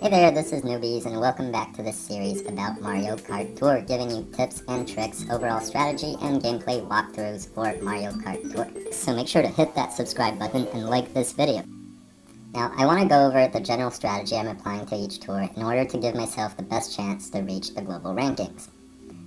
Hey there, this is Newbies, and welcome back to this series about Mario Kart Tour, giving you tips and tricks, overall strategy, and gameplay walkthroughs for Mario Kart Tour. So make sure to hit that subscribe button and like this video. Now, I want to go over the general strategy I'm applying to each tour in order to give myself the best chance to reach the global rankings.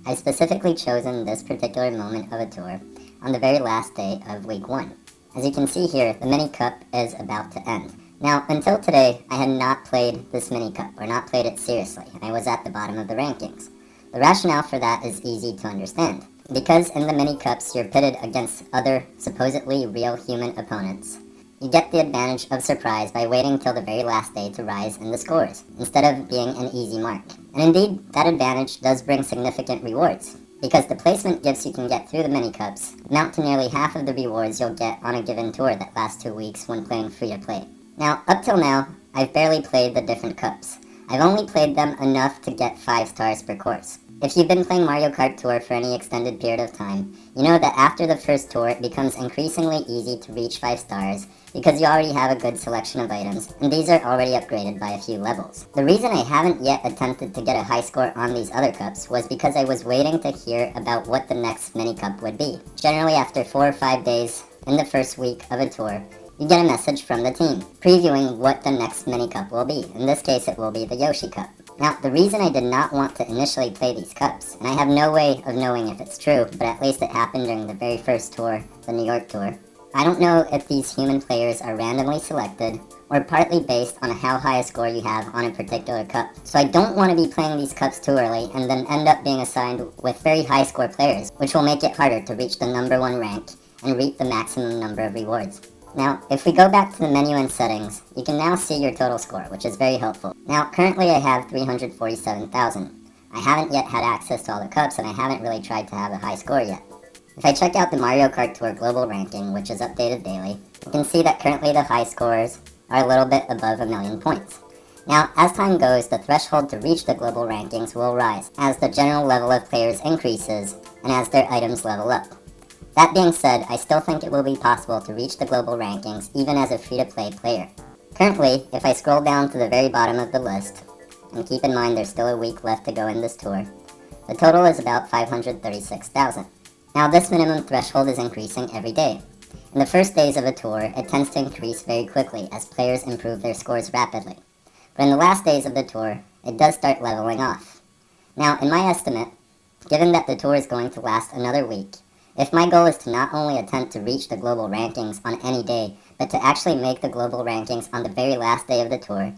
I've specifically chosen this particular moment of a tour on the very last day of week 1. As you can see here, the mini cup is about to end. Now, until today, I had not played this mini cup, or not played it seriously, and I was at the bottom of the rankings. The rationale for that is easy to understand. Because in the mini cups you're pitted against other supposedly real human opponents, you get the advantage of surprise by waiting till the very last day to rise in the scores, instead of being an easy mark. And indeed, that advantage does bring significant rewards, because the placement gifts you can get through the mini cups amount to nearly half of the rewards you'll get on a given tour that lasts 2 weeks when playing free-to-play. Now, up till now, I've barely played the different cups. I've only played them enough to get 5 stars per course. If you've been playing Mario Kart Tour for any extended period of time, you know that after the first tour it becomes increasingly easy to reach 5 stars because you already have a good selection of items, and these are already upgraded by a few levels. The reason I haven't yet attempted to get a high score on these other cups was because I was waiting to hear about what the next mini cup would be. Generally after 4 or 5 days in the first week of a tour, you get a message from the team, previewing what the next mini cup will be. In this case, it will be the Yoshi Cup. Now, the reason I did not want to initially play these cups, and I have no way of knowing if it's true, but at least it happened during the very first tour, the New York tour. I don't know if these human players are randomly selected, or partly based on how high a score you have on a particular cup. So I don't want to be playing these cups too early, and then end up being assigned with very high score players, which will make it harder to reach the number 1 rank, and reap the maximum number of rewards. Now, if we go back to the menu and settings, you can now see your total score, which is very helpful. Now, currently I have 347,000. I haven't yet had access to all the cups, and I haven't really tried to have a high score yet. If I check out the Mario Kart Tour Global Ranking, which is updated daily, you can see that currently the high scores are a little bit above 1,000,000 points. Now, as time goes, the threshold to reach the global rankings will rise, as the general level of players increases, and as their items level up. That being said, I still think it will be possible to reach the global rankings even as a free-to-play player. Currently, if I scroll down to the very bottom of the list, and keep in mind there's still a week left to go in this tour, the total is about 536,000. Now, this minimum threshold is increasing every day. In the first days of a tour, it tends to increase very quickly as players improve their scores rapidly. But in the last days of the tour, it does start leveling off. Now, in my estimate, given that the tour is going to last another week, if my goal is to not only attempt to reach the global rankings on any day, but to actually make the global rankings on the very last day of the tour,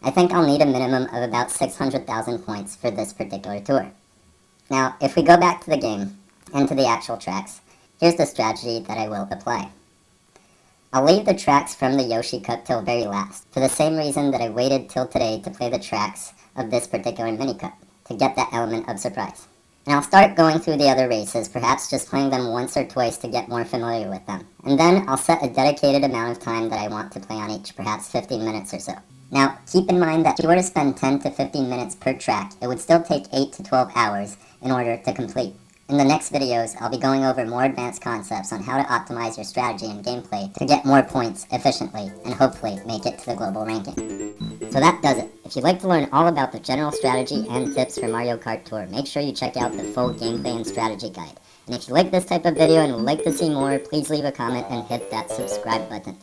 I think I'll need a minimum of about 600,000 points for this particular tour. Now, if we go back to the game, and to the actual tracks, here's the strategy that I will apply. I'll leave the tracks from the Yoshi Cup till very last, for the same reason that I waited till today to play the tracks of this particular mini cup, to get that element of surprise. And I'll start going through the other races, perhaps just playing them once or twice to get more familiar with them. And then I'll set a dedicated amount of time that I want to play on each, perhaps 15 minutes or so. Now, keep in mind that if you were to spend 10 to 15 minutes per track, it would still take 8 to 12 hours in order to complete. In the next videos, I'll be going over more advanced concepts on how to optimize your strategy and gameplay to get more points efficiently and hopefully make it to the global ranking. So that does it. If you'd like to learn all about the general strategy and tips for Mario Kart Tour, make sure you check out the full gameplay and strategy guide. And if you like this type of video and would like to see more, please leave a comment and hit that subscribe button.